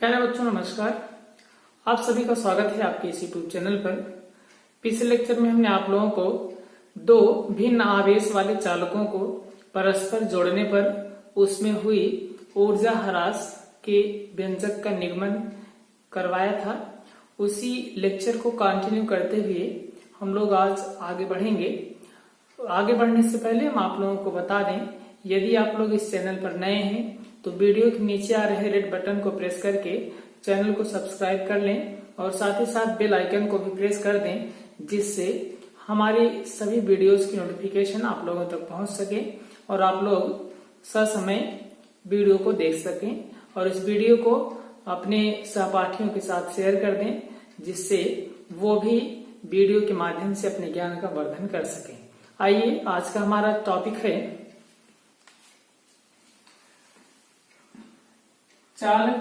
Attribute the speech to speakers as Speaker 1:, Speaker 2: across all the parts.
Speaker 1: प्यारे बच्चों नमस्कार। आप सभी का स्वागत है आपके इस यूट्यूब चैनल पर। पिछले लेक्चर में हमने आप लोगों को दो भिन्न आवेश वाले चालकों को परस्पर जोड़ने पर उसमें हुई ऊर्जा ह्रास के व्यंजक का निगमन करवाया था। उसी लेक्चर को कंटिन्यू करते हुए हम लोग आज आगे बढ़ेंगे। आगे बढ़ने से पहले हम आप लोगों को बता दें, यदि आप लोग इस चैनल पर नए हैं तो वीडियो के नीचे आ रहे रेड बटन को प्रेस करके चैनल को सब्सक्राइब कर लें और साथ ही साथ बेल आइकन को भी प्रेस कर दें, जिससे हमारी सभी वीडियोस की नोटिफिकेशन आप लोगों तक पहुंच सके और आप लोग ससमय वीडियो को देख सकें। और इस वीडियो को अपने सहपाठियों के साथ शेयर कर दें, जिससे वो भी वीडियो के माध्यम से अपने ज्ञान का वर्धन कर सकें। आइए, आज का हमारा टॉपिक है चालक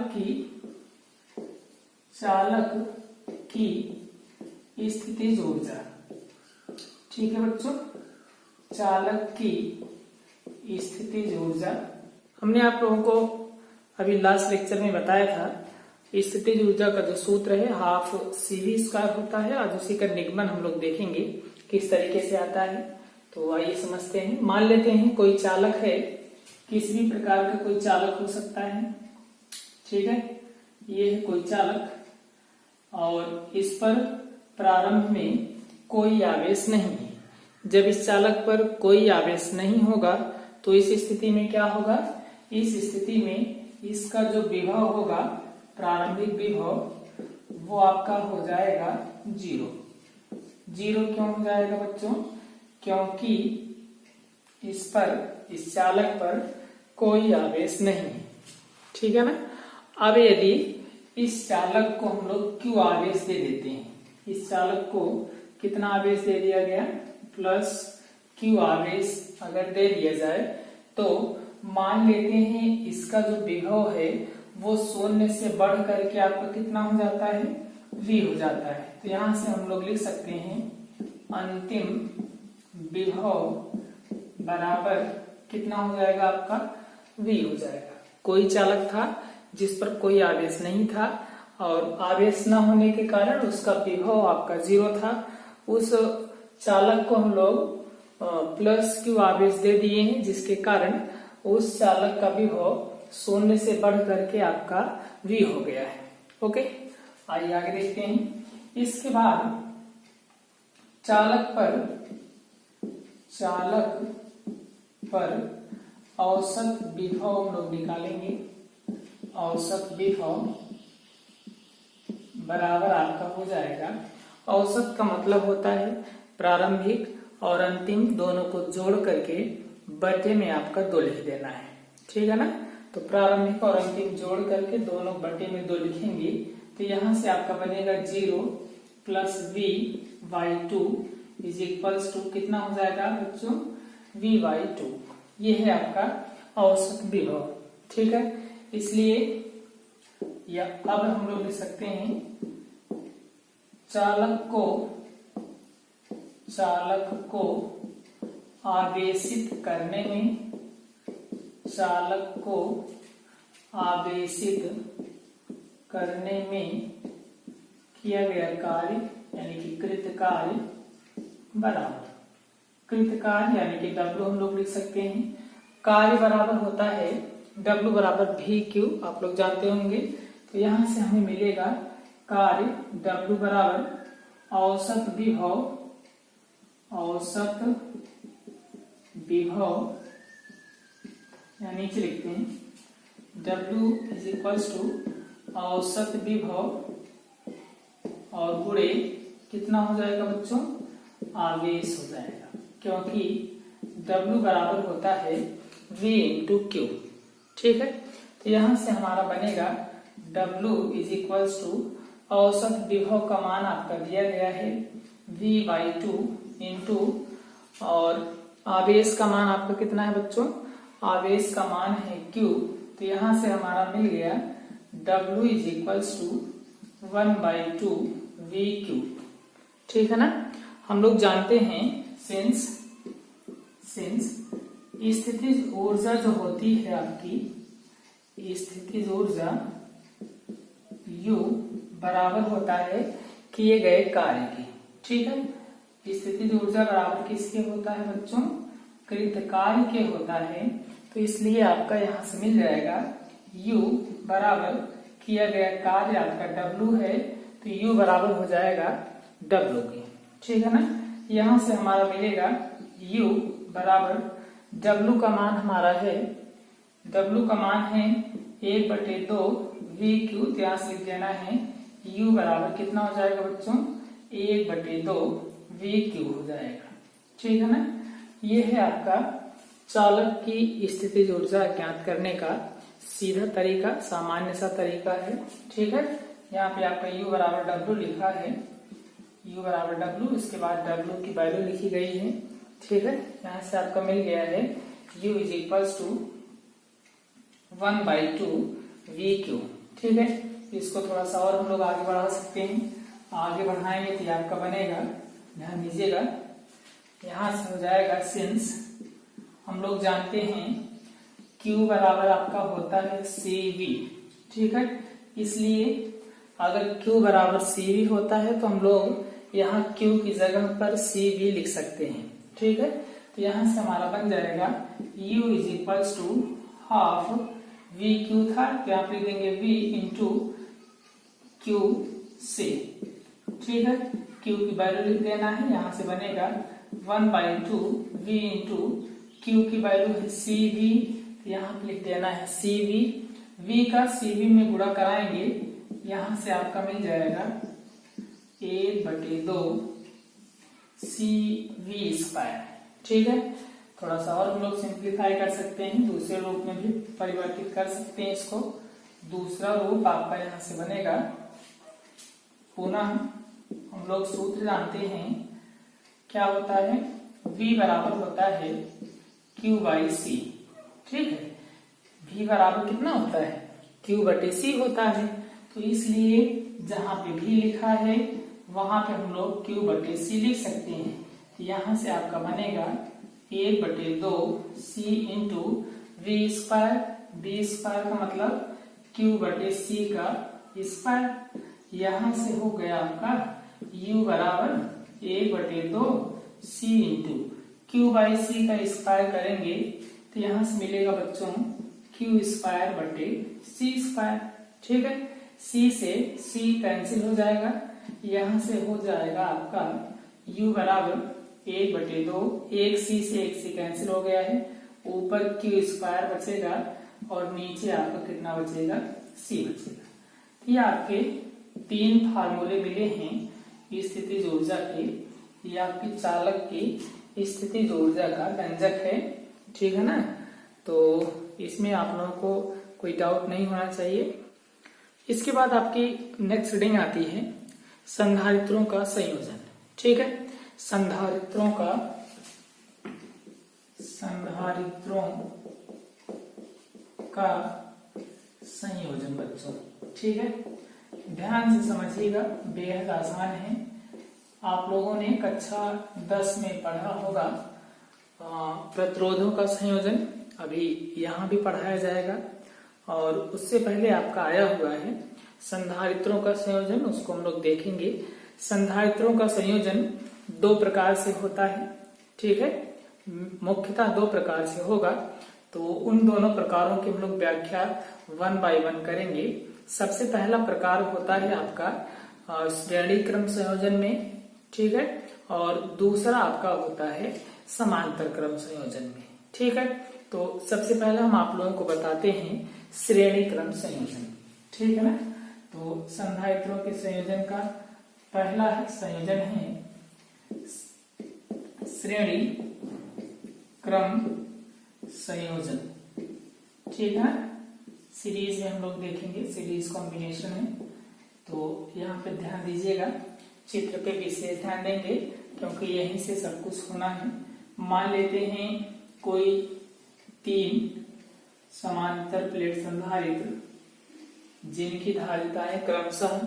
Speaker 1: की स्थितिज ऊर्जा। ठीक है बच्चों, चालक की स्थितिज ऊर्जा हमने आप लोगों को अभी लास्ट लेक्चर में बताया था। स्थितिज ऊर्जा का जो सूत्र है हाफ CV² होता है, आज उसी का निगमन हम लोग देखेंगे किस तरीके से आता है। तो आइए समझते हैं। मान लेते हैं कोई चालक है, किसी भी प्रकार का कोई चालक हो सकता है। ठीक है, ये है कोई चालक और इस पर प्रारंभ में कोई आवेश नहीं है। जब इस चालक पर कोई आवेश नहीं होगा तो इस स्थिति में क्या होगा? इस स्थिति में इसका जो विभव होगा, प्रारंभिक विभव, वो आपका हो जाएगा जीरो। जीरो क्यों हो जाएगा बच्चों? क्योंकि इस चालक पर कोई आवेश नहीं है। ठीक है ना। अब यदि इस चालक को हम लोग Q आवेश दे देते हैं, इस चालक को कितना आवेश दे दिया गया? +Q आवेश अगर दे दिया जाए तो मान लेते हैं इसका जो विभव है वो 0 से बढ़ करके आपका कितना हो जाता है? V हो जाता है। तो यहां से हम लोग लिख सकते हैं अंतिम विभव बराबर कितना हो जाएगा आपका? V हो जाएगा। कोई चालक था जिस पर कोई आवेश नहीं था और आवेश न होने के कारण उसका विभव आपका 0 था। उस चालक को हम लोग +Q आवेश दे दिए हैं, जिसके कारण उस चालक का विभव 0 से बढ़ करके आपका V हो गया है। ओके, आइए आगे देखते हैं। इसके बाद चालक पर औसत विभव हम लोग निकालेंगे। औसत विभव बराबर आपका हो जाएगा, औसत का मतलब होता है प्रारंभिक और अंतिम दोनों को जोड़ करके बटे में आपका 2 लिख देना है। ठीक है ना। तो प्रारंभिक और अंतिम जोड़ करके दोनों बटे में 2 लिखेंगे तो यहां से आपका बनेगा 0 + V/2 = कितना हो जाएगा बच्चों? V/2। ये है आपका औसत विभव। ठीक है, इसलिए या अब हम लोग लिख सकते हैं चालक को आवेशित करने में, चालक को आवेशित करने में किया गया कार्य यानी कि कृत कार्य बराबर, कृत कार्य यानी कि W हम लोग लिख सकते हैं। कार्य बराबर होता है W बराबर VQ, आप लोग जानते होंगे। तो यहां से हमें मिलेगा कार्य W बराबर औसत विभव या नीचे लिखते हैं W = औसत विभव और गुणे कितना हो जाएगा बच्चों? आवेश हो जाएगा, क्योंकि W बराबर होता है V × Q। ठीक है, तो यहां से हमारा बनेगा W = औसत विभव का मान आपका दिया गया है V/2 इंटू, और आवेश का मान आपका कितना है बच्चों? आवेश का मान है Q। तो यहां से हमारा मिल गया W = 1/2 VQ। ठीक है ना। हम लोग जानते हैं सिंस स्थितिज ऊर्जा जो होती है आपकी, स्थितिज ऊर्जा U बराबर होता है किए गए कार्य के। ठीक है, स्थितिज ऊर्जा बराबर किसके होता है बच्चों? कृत कार्य के होता है। तो इसलिए आपका यहाँ से मिल जाएगा U बराबर किया गया कार्य आपका W है, तो U बराबर हो जाएगा W के। ठीक है ना, यहाँ से हमारा मिलेगा U बराबर W का मान हमारा है, W का मान है 1/2 VQ, यहाँ से लिख देना है U बराबर कितना हो जाएगा बच्चों? 1/2 VQ हो जाएगा। ठीक है ना, ये है आपका चालक की स्थितिज ऊर्जा ज्ञात करने का सीधा तरीका, सामान्य सा तरीका है। ठीक है, यहाँ पे आपका U बराबर W लिखा है, U बराबर W, इसके बाद W की वैल्यू लिखी गई है। ठीक है, यहाँ से आपका मिल गया है U is equals to 1/2 VQ। ठीक है, इसको थोड़ा सा और हम लोग आगे बढ़ा सकते हैं, आगे बढ़ाएंगे तो आपका बनेगा, ध्यान दीजिएगा, यहाँ से हो जाएगा सिंस हम लोग जानते हैं Q बराबर आपका होता है CV। ठीक है, इसलिए अगर Q बराबर CV होता है तो हम लोग यहाँ Q की जगह पर CV लिख सकते हैं। ठीक है, तो यहाँ से हमारा बन जाएगा U is equals to half VQ था, तो यहाँ पे लिख देंगे V इंटू Q से। ठीक है, Q की वैल्यू लिख देना है, यहाँ से बनेगा 1/2 V इंटू Q की वैल्यू है CV, यहाँ पे लिख देना है CV, V का CV में गुणा कराएंगे, यहाँ से आपका मिल जाएगा 1/2 CV²। ठीक है, थोड़ा सा और हम लोग सिंप्लीफाई कर सकते हैं, दूसरे रूप में भी परिवर्तित कर सकते हैं इसको। दूसरा रूप आपका यहाँ से बनेगा, पुनः हम लोग सूत्र जानते हैं, क्या होता है? V बराबर होता है Q/C। ठीक है, V बराबर कितना होता है? Q/C होता है, तो इसलिए जहां पे V लिखा है वहां पे हम लोग Q/C लिख सकते हैं। तो यहाँ से आपका बनेगा 1/2 C इंटू V², V² का मतलब Q/C का स्क्वायर। यहाँ से हो गया आपका U बराबर 1/2 C इंटू Q/C का स्क्वायर करेंगे तो यहाँ से मिलेगा बच्चों Q²/C²। ठीक है, C से C कैंसिल हो जाएगा, यहाँ से हो जाएगा आपका U बराबर 1/2, एक C से एक C कैंसिल हो गया है, ऊपर Q² बचेगा और नीचे आपका कितना बचेगा? C बचेगा। ये आपके 3 फार्मूले मिले हैं स्थितिज ऊर्जा के, ये आपकी चालक की स्थितिज ऊर्जा का व्यंजक है। ठीक है ना, तो इसमें आप लोगों को कोई डाउट नहीं होना चाहिए। इसके बाद आपकी नेक्स्ट रीडिंग आती है संधारित्रों का संयोजन। ठीक है, संधारित्रों का संयोजन बच्चों। ठीक है, ध्यान से समझिएगा, बेहद आसान है। आप लोगों ने कक्षा 10 में पढ़ा होगा प्रतिरोधों का संयोजन, अभी यहाँ भी पढ़ाया जाएगा, और उससे पहले आपका आया हुआ है संधारित्रों का संयोजन, उसको हम लोग देखेंगे। संधारित्रों का संयोजन 2 प्रकार से होता है। ठीक है, मुख्यतः 2 प्रकार से होगा, तो उन दोनों प्रकारों की हम लोग व्याख्या 1 by 1 करेंगे। सबसे पहला प्रकार होता है आपका श्रेणी क्रम संयोजन में। ठीक है, और दूसरा आपका होता है समांतर क्रम संयोजन में। ठीक है, तो सबसे पहले हम आप लोगों को बताते हैं श्रेणी क्रम संयोजन। ठीक है ना, तो संधारित्रों के संयोजन का पहला संयोजन है श्रेणी क्रम संयोजन। ठीक है, सीरीज में हम लोग देखेंगे, सीरीज कॉम्बिनेशन है। तो यहाँ पे ध्यान दीजिएगा, चित्र पे विशेष ध्यान देंगे क्योंकि यहीं से सब कुछ होना है। मान लेते हैं कोई 3 समांतर प्लेट संधारित्र जिनकी धारिताएं क्रमशः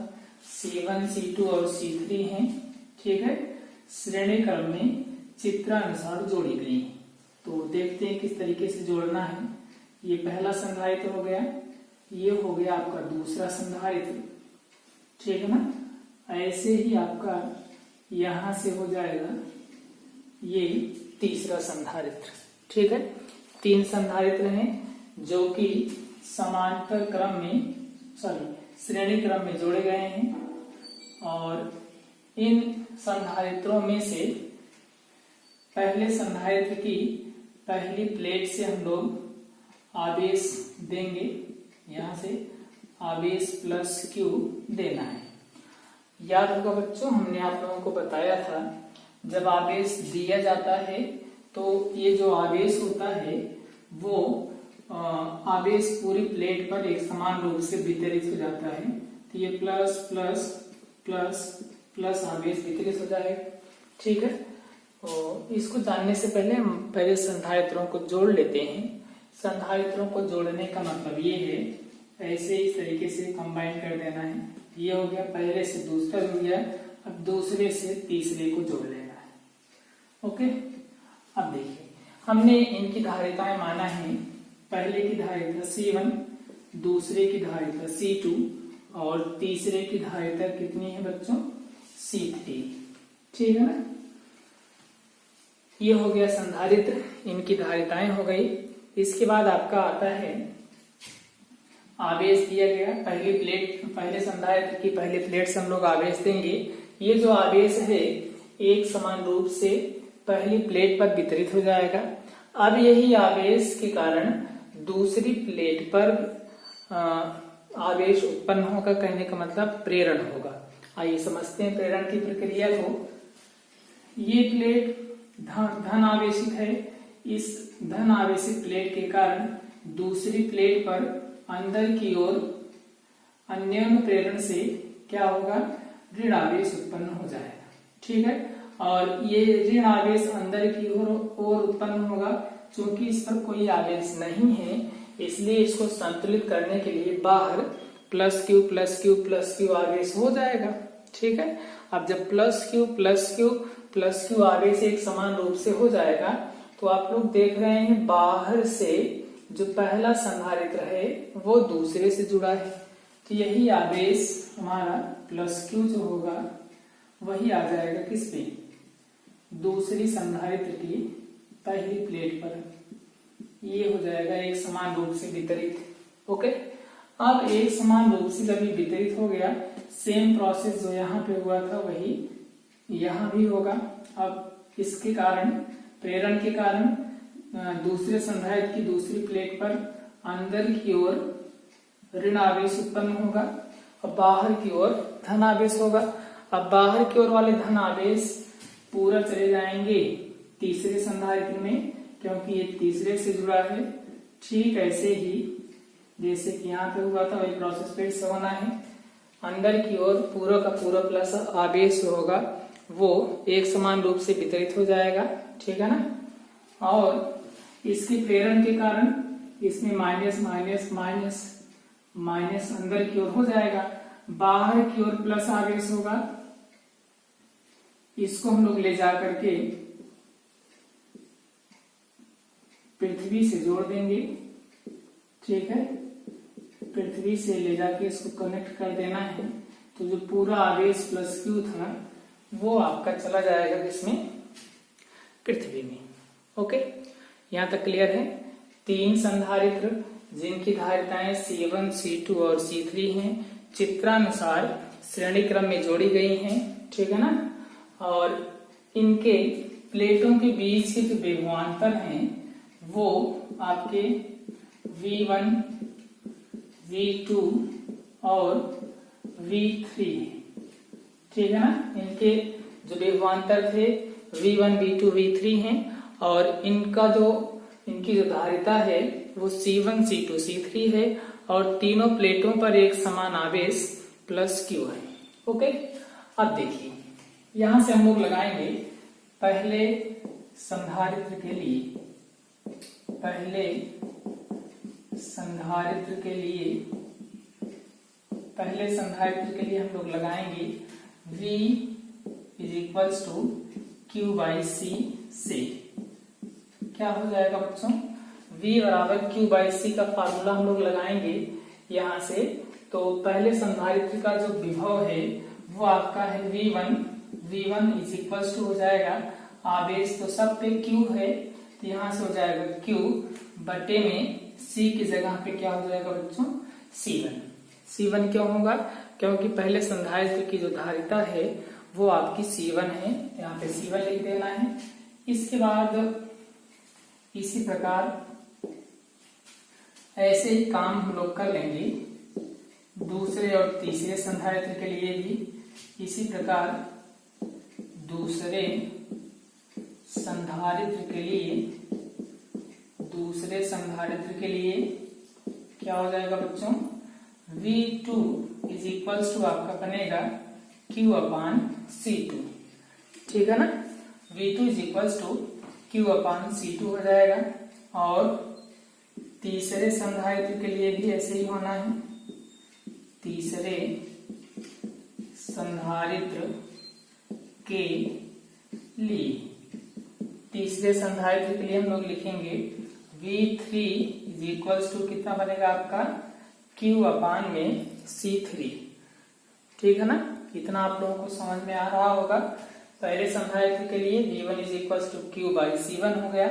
Speaker 1: C1, C2 और C3 हैं। ठीक है, श्रेणी क्रम में चित्रानुसार जोड़ी गई। तो देखते हैं किस तरीके से जोड़ना है। ये पहला संधारित्र हो गया, ये हो गया आपका दूसरा संधारित्र, ठीक है ना। ऐसे ही आपका यहां से हो जाएगा ये तीसरा संधारित्र। ठीक है, 3 संधारित्र हैं जो कि समांतर क्रम में श्रेणी क्रम में जोड़े गए हैं और इन संधारित्रों में से पहले संधारित्र की पहली प्लेट से हम लोग आवेश देंगे। यहां से आवेश प्लस क्यू देना है। याद होगा बच्चों, हमने आप लोगों को बताया था जब आवेश दिया जाता है तो ये जो आवेश होता है वो आवेश पूरी प्लेट पर एक समान रूप से वितरित हो जाता है। तो ये प्लस प्लस प्लस प्लस आवेश वितरित हो जाएगा। ठीक है, तो इसको जानने से पहले हम पहले संधारित्रों को जोड़ लेते हैं। संधारित्रों को जोड़ने का मतलब ये है, ऐसे इस तरीके से कंबाइन कर देना है। ये हो गया, पहले से दूसरा जुड़ गया, अब दूसरे से तीसरे को जोड़ लेना है। ओके, अब देखिए हमने इनकी धारिताएं माना है। पहले की धारिता C1, दूसरे की धारिता C2 और तीसरे की धारिता कितनी है बच्चों? C3। ठीक है ना। ये हो गया संधारित्र, इनकी धारिताएं हो गई। इसके बाद आपका आता है आवेश दिया गया। पहले संधारित्र की पहली प्लेट से हम लोग आवेश देंगे। ये जो आवेश है एक समान रूप से पहली प्लेट पर वितरित हो जाएगा। अब यही आवेश के कारण दूसरी प्लेट पर आवेश उत्पन्न होगा। कहने का मतलब प्रेरण होगा। आइए समझते हैं प्रेरण की प्रक्रिया को। ये प्लेट धन आवेशित है। इस धन आवेशित प्लेट के कारण दूसरी प्लेट पर अंदर की ओर अन्योन्य प्रेरण से क्या होगा? ऋण आवेश उत्पन्न हो जाएगा। ठीक है, और ये ऋण आवेश अंदर की ओर उत्पन्न होगा। चूंकि इस पर कोई आवेश नहीं है इसलिए इसको संतुलित करने के लिए बाहर plus Q plus Q plus Q आवेश हो जाएगा। ठीक है, अब जब plus Q plus Q plus Q आवेश एक समान रूप से हो जाएगा तो आप लोग देख रहे हैं बाहर से जो पहला संधारित्र है वो दूसरे से जुड़ा है। तो यही आवेश हमारा प्लस क्यू जो होगा वही आ जाएगा किस पे? दूसरी संधारित्र की पहली प्लेट पर। ये हो जाएगा एक समान रूप से वितरित। ओके, अब एक समान रूप से जब ये वितरित हो गया, सेम प्रोसेस जो यहाँ पे हुआ था वही यहाँ भी होगा। अब इसके कारण, प्रेरण के कारण दूसरे संधारित्र की दूसरी प्लेट पर अंदर की ओर ऋण आवेश उत्पन्न होगा और बाहर की ओर धन आवेश होगा। अब बाहर की ओर वाले धन आवेश पूरा चले जाएंगे तीसरे संधारित्र में, क्योंकि ये तीसरे से जुड़ा है। ठीक ऐसे ही जैसे कि यहाँ पे हुआ था वही प्रोसेस फिर से होना है। अंदर की ओर पूरा का पूरा प्लस आवेश होगा वो एक समान रूप से वितरित हो जाएगा। ठीक है ना। और इसके प्रेरण के कारण इसमें माइनस माइनस माइनस माइनस अंदर की ओर हो जाएगा, बाहर की ओर प्लस आवेश होगा। इसको हम लोग ले जा करके पृथ्वी से जोड़ देंगे। ठीक है, पृथ्वी से ले जाके इसको कनेक्ट कर देना है। तो जो पूरा आवेश प्लस क्यू था वो आपका चला जाएगा किसमें? पृथ्वी में। ओके, यहाँ तक क्लियर है। 3 संधारित्र जिनकी धारिताएं C1, C2 और C3 हैं, चित्रानुसार श्रेणी क्रम में जोड़ी गई हैं। ठीक है ना। और इनके प्लेटों के बीच के जो विभवांतर हैं वो आपके V1, V2 और V3 है। ठीक है ना। इनके जो विभवांतर थे V1, V2, V3 हैं और इनकी जो धारिता है वो C1, C2, C3 है और तीनों प्लेटों पर एक समान आवेश प्लस क्यू है। ओके, अब देखिए यहां से हम लोग लगाएंगे पहले संधारित्र के लिए हम लोग लगाएंगे V is to Q by C से। क्या हो जाएगा बच्चों? V बराबर Q बाई C का फार्मूला हम लोग लगाएंगे। यहां से तो पहले संधारित्र का जो विभव है वो आपका है V1 इज इक्वल टू हो जाएगा आवेश तो सब पे Q है, तो यहाँ से हो जाएगा Q बटे में C की जगह पे क्या हो जाएगा बच्चों C1 क्यों होगा? क्योंकि पहले संधारित्र की जो धारिता है वो आपकी C1 है, यहाँ पे C1 लिख देना है। इसके बाद इसी प्रकार ऐसे ही काम हम लोग कर लेंगे दूसरे और तीसरे संधारित्र के लिए भी। इसी प्रकार दूसरे संधारित्र के लिए क्या हो जाएगा बच्चों? V2 इज इक्वल्स टू आपका बनेगा Q अपान C2, ठीक है ना। V2 is equals to Q upon C2 हो जाएगा। और तीसरे संधारित्र के लिए भी ऐसे ही होना है। तीसरे संधारित्र के लिए हम लोग लिखेंगे V3 इज इक्वल्स टू कितना बनेगा आपका Q अपान में C3, ठीक है ना। इतना आप लोगों को समझ में आ रहा होगा। पहले संधारित्र के लिए V1 is equals to Q by C1 हो गया,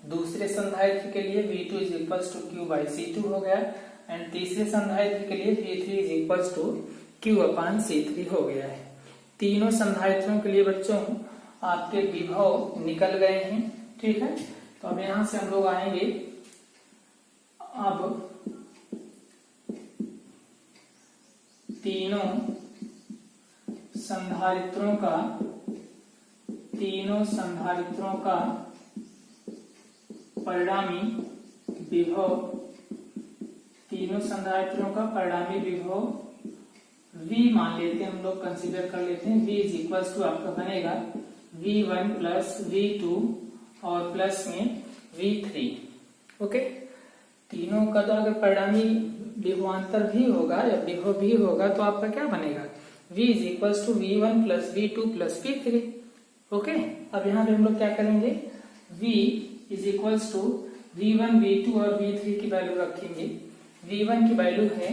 Speaker 1: दूसरे संधारित्र के लिए V2 is equals to Q by C2 हो गया, एंड तीसरे संधारित्र के लिए V3 is equals to Q upon C3 हो गया है। तीनों संधारित्रों के लिए बच्चों आपके विभव निकल गए हैं, ठीक है। तो अब यहां से हम लोग आएंगे अब तीनों संधारित्रों का परिणामी विभव V मान लेते हैं हम लोग, कंसीडर कर लेते हैं। V इज इक्वल्स टू आपका बनेगा V1 प्लस V2 और प्लस में V3, ओके। तीनों का तो अगर परिणामी विभवांतर भी होगा या विभव भी होगा तो आपका क्या बनेगा? V is equals to V1 plus V2 plus V3, okay. अब यहाँ पे हम लोग क्या करेंगे? V is equals to V1, V2 और V3 की वैल्यू रखेंगे। V1 की वैल्यू है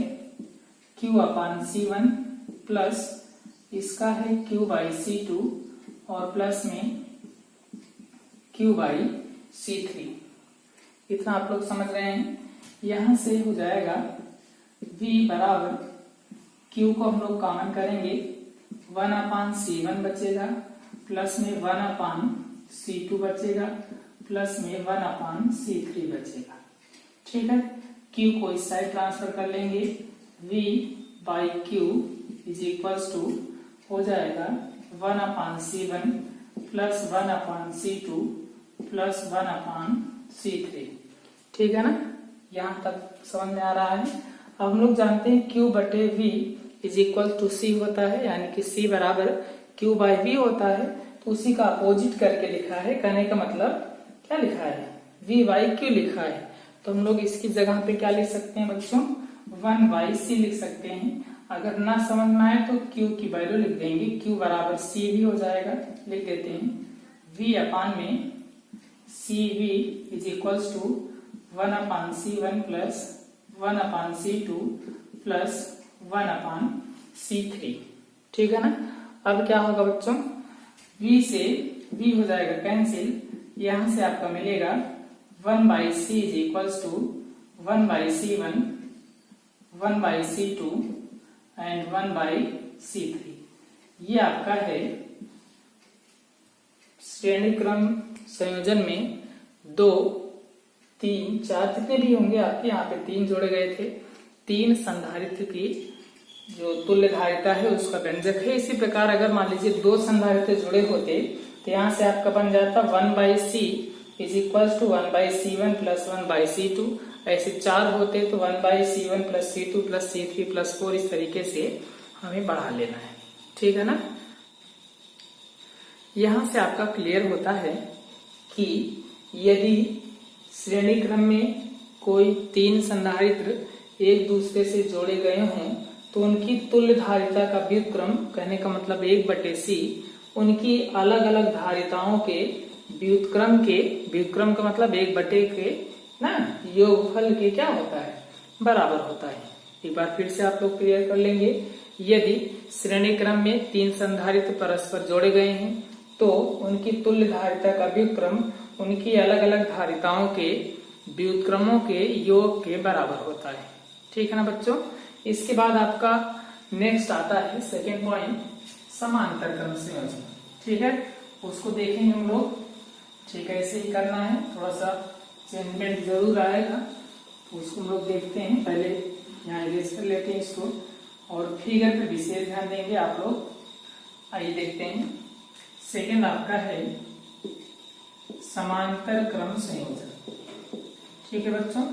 Speaker 1: Q अपान C1 प्लस इसका है Q बाई C2 और प्लस में Q बाई C3। इतना आप लोग समझ रहे हैं। यहां से हो जाएगा V बराबर Q को हम लोग कॉमन करेंगे, 1 अपान C1 बचेगा, प्लस में 1 अपान C2 बचेगा, प्लस में 1 अपान C3 बचेगा, ठीक है। Q को इस साइड ट्रांसफर कर लेंगे, V by Q is equals to हो जाएगा 1 upon C1 plus 1 upon C2 plus 1 upon C3, ठीक है ना। यहाँ तक समझ में आ रहा है। अब हम लोग जानते हैं Q बटे V is equal to C होता है, यानी कि C बराबर Q बाई V होता है। तो उसी का अपोजिट करके लिखा है, कहने का मतलब क्या लिखा है? V बाई Q लिखा है। तो हम लोग इसकी जगह पे क्या लिख सकते हैं बच्चों? 1 बाई C लिख सकते हैं। अगर ना समझ में आए तो Q की वैल्यू लिख देंगे, Q बराबर C भी हो जाएगा, लिख देते हैं V अपान में CV is equals to 1 upon C1 plus 1 upon C2 plus 1 upon C3, ठीक है ना। अब क्या होगा बच्चों? V से V हो जाएगा कैंसिल, यहां से आपका मिलेगा 1 by C is equals to 1 by C1, 1 by C2 and 1 by C3। ये आपका है श्रेणी क्रम संयोजन में 2, 3, 4 जितने भी होंगे आपके यहाँ पे 3 जोड़े गए थे। 3 संधारित्र की जो तुल्य धारिता है उसका व्यंजक है। इसी प्रकार अगर मान लीजिए 2 संधारित्र जुड़े होते तो यहाँ से आपका बन जाता 1 by C is equals to 1 by C1 plus 1 by C2। ऐसे 4 होते तो 1 by C1 plus C2 plus C3 plus 4, इस तरीके से हमें बढ़ा लेना है, ठीक है ना। यहां से आपका क्लियर होता है कि यदि श्रेणी क्रम में कोई 3 संधारित्र एक दूसरे से जोड़े गए हों तो उनकी तुल्य धारिता का व्युत्क्रम, कहने का मतलब 1/C, उनकी अलग अलग धारिताओं के व्युत्क्रम का मतलब 1 बटे के ना योगफल के क्या होता है? बराबर होता है, एक बार फिर से आप लोग क्लियर कर लेंगे। यदि श्रेणी क्रम में 3 संधारित्र परस्पर जोड़े गए हैं तो उनकी तुल्य धारिता का व्युत्क्रम उनकी अलग अलग धारिताओं के व्युत्क्रमों के योग के बराबर होता है। ठीक है ना बच्चों। इसके बाद आपका नेक्स्ट आता है सेकेंड पॉइंट, समांतर क्रम संयोजन। ठीक है, उसको देखेंगे हम लोग। ठीक है, ऐसे ही करना है, थोड़ा सा चेंजमेंट जरूर आएगा, तो उसको हम लोग देखते हैं। पहले यहाँ इरेज कर लेते हैं इसको और फिगर पे विशेष ध्यान देंगे आप लोग। आइए देखते हैं। सेकेंड आपका है समांतर क्रम संयोजन। ठीक है बच्चों,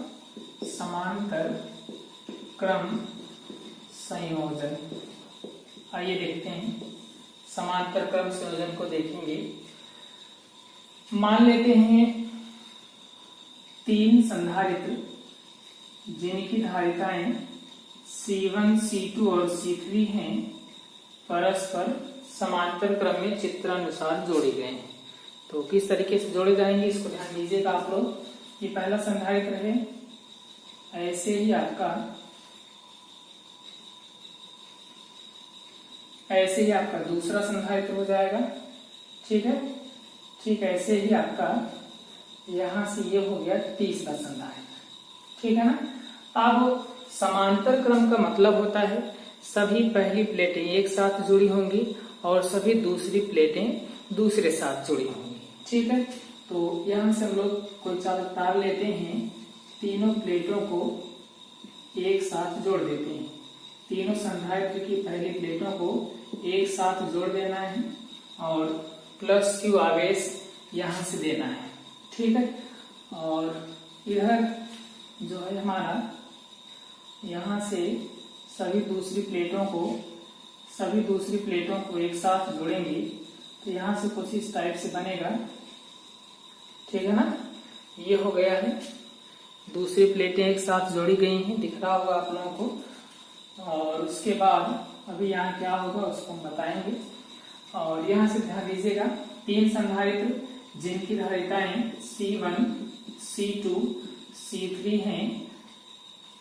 Speaker 1: समांतर क्रम संयोजन। आइए देखते हैं, समांतर क्रम संयोजन को देखेंगे। मान लेते हैं 3 संधारित्र जिनकी धारिताएं C1, C2 और C3 हैं परस्पर समांतर क्रम में चित्रानुसार जोड़े गए हैं। तो किस तरीके से जोड़े जाएंगे इसको ध्यान दीजिएगा आप लोग। ये पहला संधारित्र है, ऐसे ही आपका दूसरा संधारित्र हो जाएगा। ठीक है, ठीक ऐसे ही आपका यहां से ये हो गया तीसरा संधारित्र। ठीक है ना। अब समांतर क्रम का मतलब होता है सभी पहली प्लेटें एक साथ जुड़ी होंगी और सभी दूसरी प्लेटें दूसरे साथ जुड़ी होंगी। ठीक है, तो यहां से हम लोग कोई चालक तार लेते हैं, तीनों प्लेटों को एक साथ जोड़ देते हैं। तीनों संधारित्र की पहली प्लेटों को एक साथ जोड़ देना है और प्लस Q आवेश यहां से देना है। ठीक है, और इधर जो है हमारा यहां से सभी दूसरी प्लेटों को एक साथ जोड़ेंगे तो यहां से कुछ इस टाइप से बनेगा। ठीक है ना, ये हो गया है। दूसरी प्लेटें एक साथ जोड़ी गई हैं, दिख रहा होगा आप लोगों को। और उसके बाद अभी यहाँ क्या होगा उसको हम बताएंगे। और यहाँ से ध्यान दीजिएगा, 3 संधारित्र जिनकी धारिताएं C1, C2, C3 हैं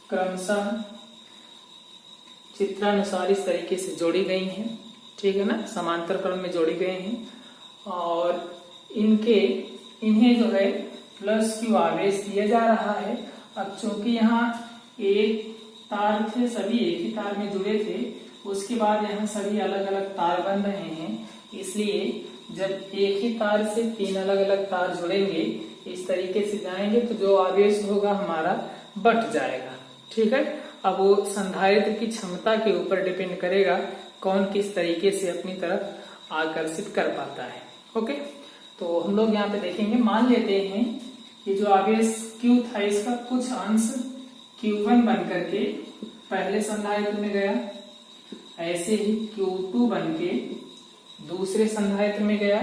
Speaker 1: क्रमशः चित्रानुसार इस तरीके से जोड़ी गई हैं। ठीक है ना, समांतर क्रम में जोड़ी गए हैं और इन्हें जो है प्लस Q आवेश दिया जा रहा है। अब चूंकि यहाँ एक तार थे, सभी एक ही तार में जुड़े थे, उसके बाद यहाँ सभी अलग अलग तार बन रहे हैं, इसलिए जब एक ही तार से 3 अलग अलग तार जुड़ेंगे, इस तरीके से जाएंगे तो जो आवेश होगा हमारा बट जाएगा। ठीक है, अब वो संधारित्र की क्षमता के ऊपर डिपेंड करेगा कौन किस तरीके से अपनी तरफ आकर्षित कर पाता है। ओके, तो हम लोग यहाँ पे देखेंगे। मान लेते हैं कि जो आवेश Q था इसका कुछ अंश Q1 बन करके पहले संधारित्र में गया, ऐसे ही Q2 बन के दूसरे संधारित्र में गया।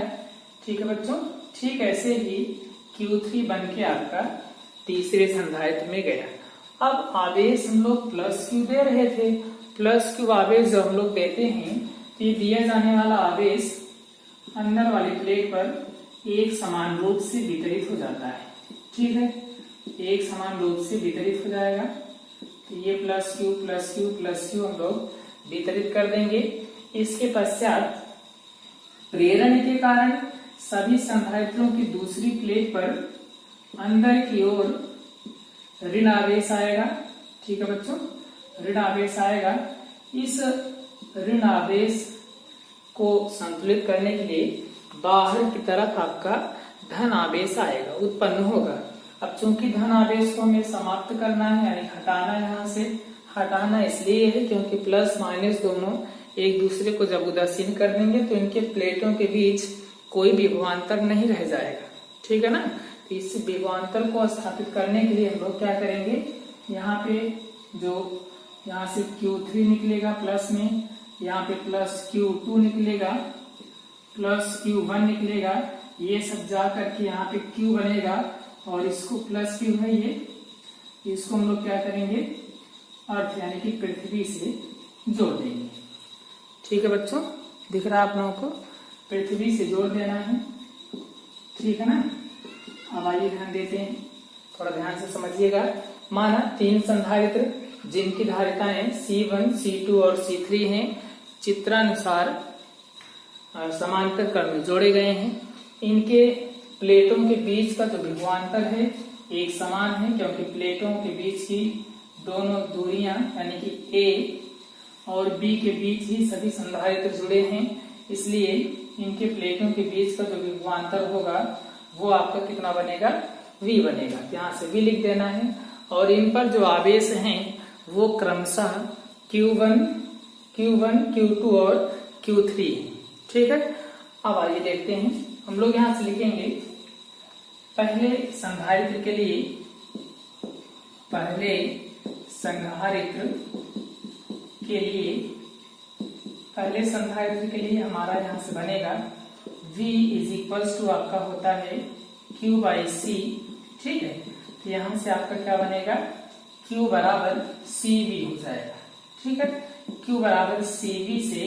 Speaker 1: ठीक है बच्चों, ठीक ऐसे ही Q3 बन के आपका तीसरे संधारित्र में गया। अब आवेश हम लोग प्लस Q दे रहे थे, प्लस Q आवेश जब हम लोग देते हैं तो ये दिया जाने वाला आवेश अंदर वाली प्लेट पर एक समान रूप से वितरित हो जाता है। ठीक है, एक समान रूप से वितरित हो जाएगा। तो ये plus Q plus Q plus Q हम लोग वितरित कर देंगे। इसके पश्चात प्रेरण के कारण सभी संधारित्रों की दूसरी प्लेट पर अंदर की ओर ऋण आवेश आएगा। ठीक है बच्चों, ऋण आवेश आएगा। इस ऋण आवेश को संतुलित करने के लिए बाहर की तरफ आपका धन आवेश आएगा, उत्पन्न होगा। अब चूंकि धन आवेश को हमें समाप्त करना है, यानी हटाना, यहाँ से हटाना इसलिए है क्योंकि प्लस माइनस दोनों एक दूसरे को जब उदासीन कर देंगे तो इनके प्लेटों के बीच कोई विभवांतर नहीं रह जाएगा। ठीक है ना, तो इस विभवांतर को स्थापित करने के लिए हम लोग क्या करेंगे, यहाँ पे जो यहाँ से Q3 निकलेगा प्लस में, यहाँ पे प्लस Q2 निकलेगा, प्लस Q1 निकलेगा, ये सब जा करके यहाँ पे Q बनेगा और इसको प्लस Q है ये, इसको हम लोग क्या करेंगे, अर्थ यानी कि पृथ्वी से जोड़ देंगे। ठीक है बच्चों, दिख रहा है आप लोगों को, पृथ्वी से जोड़ देना है। ठीक है ना। अब आइए ध्यान देते हैं, थोड़ा ध्यान से समझिएगा। माना 3 संधारित्र जिनकी धारिताएं C1, C2 और C3 हैं, चित्रानुसार समांतर क्रम में जोड़े गए हैं। इनके प्लेटों के बीच का जो विभवांतर है एक समान है, क्योंकि प्लेटों के बीच की दोनों दूरियां यानी कि A और B के बीच ही सभी संधारित्र जुड़े हैं, इसलिए इनके प्लेटों के बीच का जो विभवांतर होगा वो आपका कितना बनेगा, V बनेगा। यहाँ से V लिख देना है। और इन पर जो आवेश हैं वो क्रमशः Q1, Q2 और Q3 है। ठीक है, अब आइए देखते हैं। हम लोग यहाँ से लिखेंगे पहले संधारित्र के लिए, हमारा यहाँ से बनेगा V इज इक्वल्स टू आपका होता है Q बाई C। ठीक है, तो यहाँ से आपका क्या बनेगा, Q बराबर CV हो जाएगा। ठीक है, Q बराबर CV से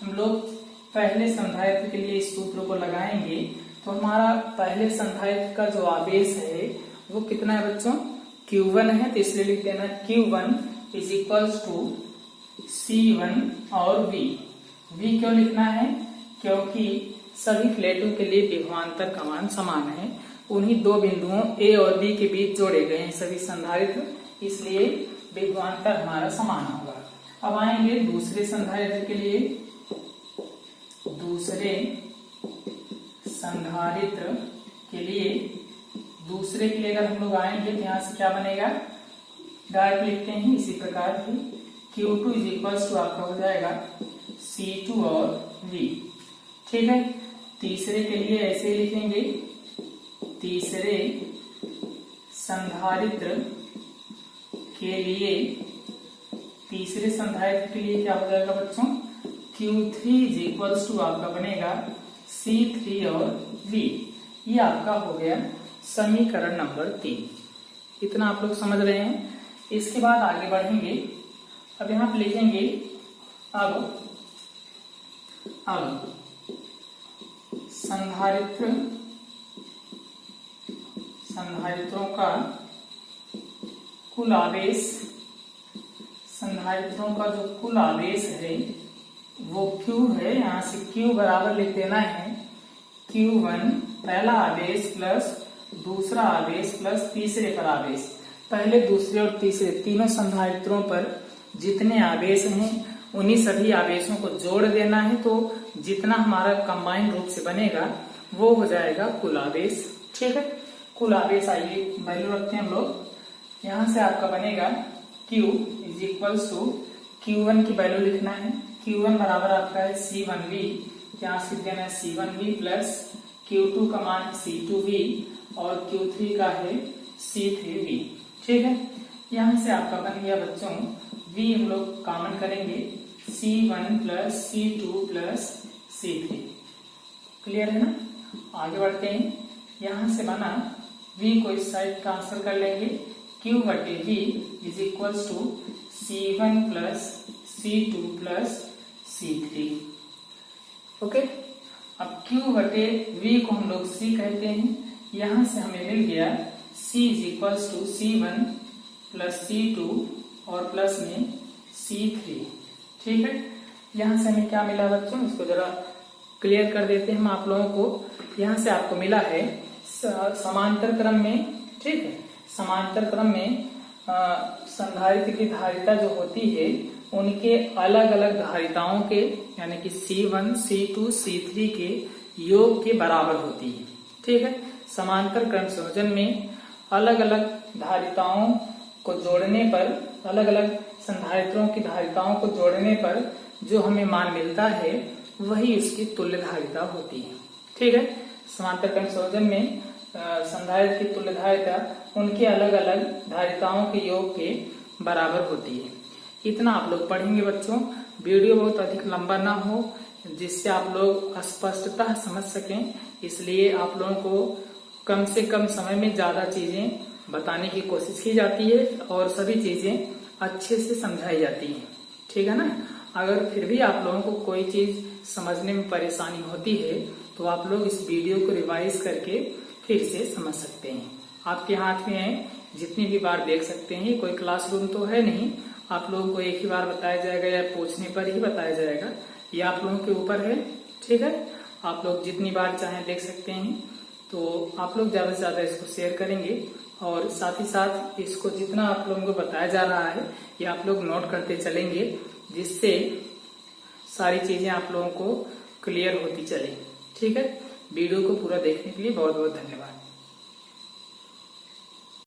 Speaker 1: हम लोग पहले संधारित्र के लिए इस सूत्र को लगाएंगे, तो हमारा पहले संधारित्र का जो आवेश है वो कितना है बच्चों, Q1 है, तो इसलिए लिख देना Q1 is equals to C1 और V। V क्यों लिखना है, क्योंकि सभी प्लेटों के लिए विभवांतर का मान समान है, उन्हीं दो बिंदुओं A और B के बीच जोड़े गए हैं सभी संधारित्र, इसलिए विभवांतर हमारा समान होगा। अब आएंगे दूसरे संधारित्र के लिए। दूसरे के लिए अगर हम लोग आएंगे तो यहाँ से क्या बनेगा, डायरेक्ट लिखते हैं इसी प्रकार भी, Q2 इज इक्वल्स टू आपका हो जाएगा C2 और V। ठीक है, तीसरे के लिए ऐसे ही लिखेंगे। तीसरे संधारित्र के लिए क्या हो जाएगा बच्चों, Q3 इज इक्वल्स टू आपका बनेगा C3 और V। ये आपका हो गया समीकरण नंबर 3। इतना आप लोग समझ रहे हैं। इसके बाद आगे बढ़ेंगे। अब यहाँ पे लिखेंगे अब संधारित्रों का कुल आवेश, संधारित्रों का जो कुल आवेश है वो Q है। यहाँ से Q बराबर लिख देना है Q1 पहला आवेश प्लस दूसरा आवेश प्लस तीसरे पर आवेश। पहले, दूसरे और तीसरे तीनों संधारित्रों पर जितने आवेश हैं उन्हीं सभी आवेशों को जोड़ देना है, तो जितना हमारा कंबाइन रूप से बनेगा वो हो जाएगा कुल आवेश। ठीक है, कुल आवेश आइए वैल्यू रखते हैं हम लोग। यहाँ से आपका बनेगा Q is equals to Q1 की वैल्यू लिखना है। Q1 बराबर आपका है C1V, यहाँ से देना है C1V प्लस Q2 का मान C2V और Q3 का है C3V। ठीक है, यहाँ से आपका बन गया बच्चों V, हम लोग कॉमन करेंगे C1 plus C2 plus C3। Clear है ना, आगे बढ़ते हैं। यहाँ से बना V को इस साइड ट्रांसफर कर लेंगे, Q बटे V is equals to C1 plus C2 plus C3। Okay, अब Q बटे V को हम लोग C कहते हैं। यहाँ से हमें मिल गया C is equals to C1 plus C2 और प्लस में C3। ठीक है, यहाँ से हमें क्या मिला बच्चों, इसको जरा क्लियर कर देते हैं हम आप लोगों को। यहाँ से आपको मिला है समांतर क्रम में, ठीक है, समांतर क्रम में संधारित्र की धारिता जो होती है उनके अलग अलग धारिताओं के यानी कि C1, C2, C3 के योग के बराबर होती है। ठीक है, समांतर क्रम संयोजन में अलग अलग धारिताओं को जोड़ने पर, अलग अलग संधारित्रों की धारिताओं को जोड़ने पर जो हमें मान मिलता है वही उसकी तुल्य धारिता होती है। ठीक है, समांतर क्रम संयोजन में संधारित्र की तुल्य धारिता उनके अलग अलग धारिताओं के योग के बराबर होती है। इतना आप लोग पढ़ेंगे बच्चों, वीडियो बहुत अधिक लंबा ना हो, जिससे आप लोग स्पष्टतः समझ सकें, इसलिए आप लोगों को कम से कम समय में ज्यादा चीजें बताने की कोशिश की जाती है और सभी चीजें अच्छे से समझाई जाती हैं। ठीक है ना, अगर फिर भी आप लोगों को कोई चीज समझने में परेशानी होती है तो आप लोग इस वीडियो को रिवाइज करके फिर से समझ सकते हैं। आपके हाथ में है, जितनी भी बार देख सकते हैं, कोई क्लासरूम तो है नहीं, आप लोगों को एक ही बार बताया जाएगा या पूछने पर ही बताया जाएगा, ये आप लोगों के ऊपर है। ठीक है, आप लोग जितनी बार चाहें देख सकते हैं। तो आप लोग ज्यादा से ज्यादा इसको शेयर करेंगे और साथ ही साथ इसको जितना आप लोगों को बताया जा रहा है ये आप लोग नोट करते चलेंगे, जिससे सारी चीजें आप लोगों को क्लियर होती चले। ठीक है, वीडियो को पूरा देखने के लिए बहुत बहुत धन्यवाद।